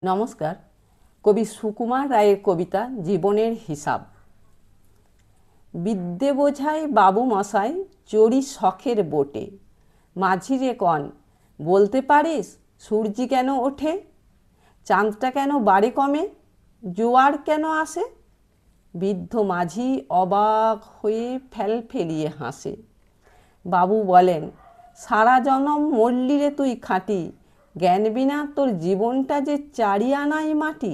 নমস্কার। কবি সুকুমার রায়ের কবিতা জীবনের হিসাব। বিদ্যে বোঝাই বাবু মশাই চড়ি শখের বোটে, মাঝিরে কন বলতে পারিস সূর্যি কেন ওঠে, চাঁদটা কেন বাড়ে কমে, জোয়ার কেন আসে। বৃদ্ধ মাঝি অবাক হয়ে ফেলিয়ে হাসে। বাবু বলেন, সারা জনম মরলি রে তুই খাঁটি, জ্ঞান বিনা তোর জীবনটা যে চারি আনাই মাটি।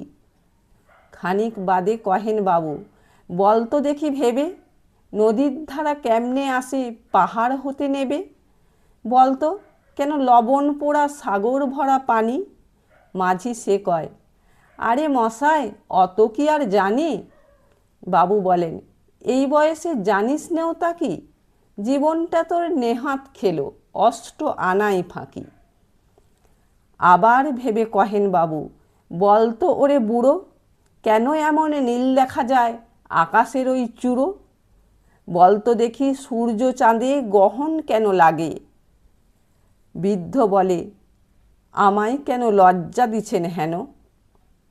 খানিক বাদে কহেন বাবু, বল তো দেখি ভেবে, নদীর ধারা কেমনে আসে পাহাড় হতে নেবে। বলতো কেন লবণ পোড়া সাগর ভরা পানি। মাঝি সে কয়, আরে মশাই অত কি আর জানি। বাবু বলেন, এই বয়সে জানিস নেও তা কি, জীবনটা তোর নেহাত খেলো অষ্ট আনাই ফাঁকি। আবার ভেবে কহেন বাবু, বলতো ওরে বুড়ো, কেন এমন নীল দেখা যায় আকাশের ওই চূড়ো। বলতো দেখি সূর্য চাঁদে গহন কেন লাগে। বৃদ্ধ বলে, আমায় কেন লজ্জা দিছেন হেন।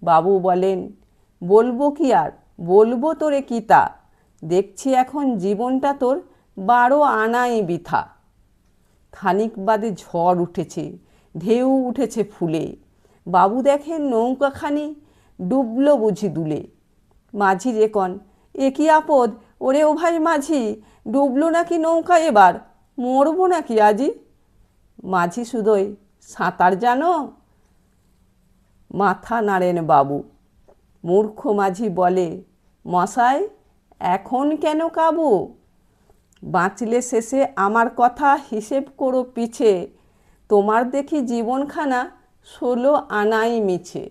বাবু বলেন, বলবো কি আর, বলবো তোরে কি তা, দেখছি এখন জীবনটা তোর 12 আনাই বৃথা। খানিক বাদে ঝড় উঠেছে, ঢেউ উঠেছে ফুলে, বাবু দেখেন নৌকাখানি ডুবলো বুঝি দুলে। মাঝি রে কন, এ কি আপদ ওরে ও ভাই মাঝি, ডুবলো নাকি নৌকা এবার, মরবো নাকি আজি। মাঝি শুধোয়, সাঁতার জানো। মাথা নাড়েন বাবু। মূর্খ মাঝি বলে, মশাই এখন কেন কাবু, বাঁচলে শেষে আমার কথা হিসেব করো পিছে, তোমার দেখি জীবনখানা 16 আনাই মিছে।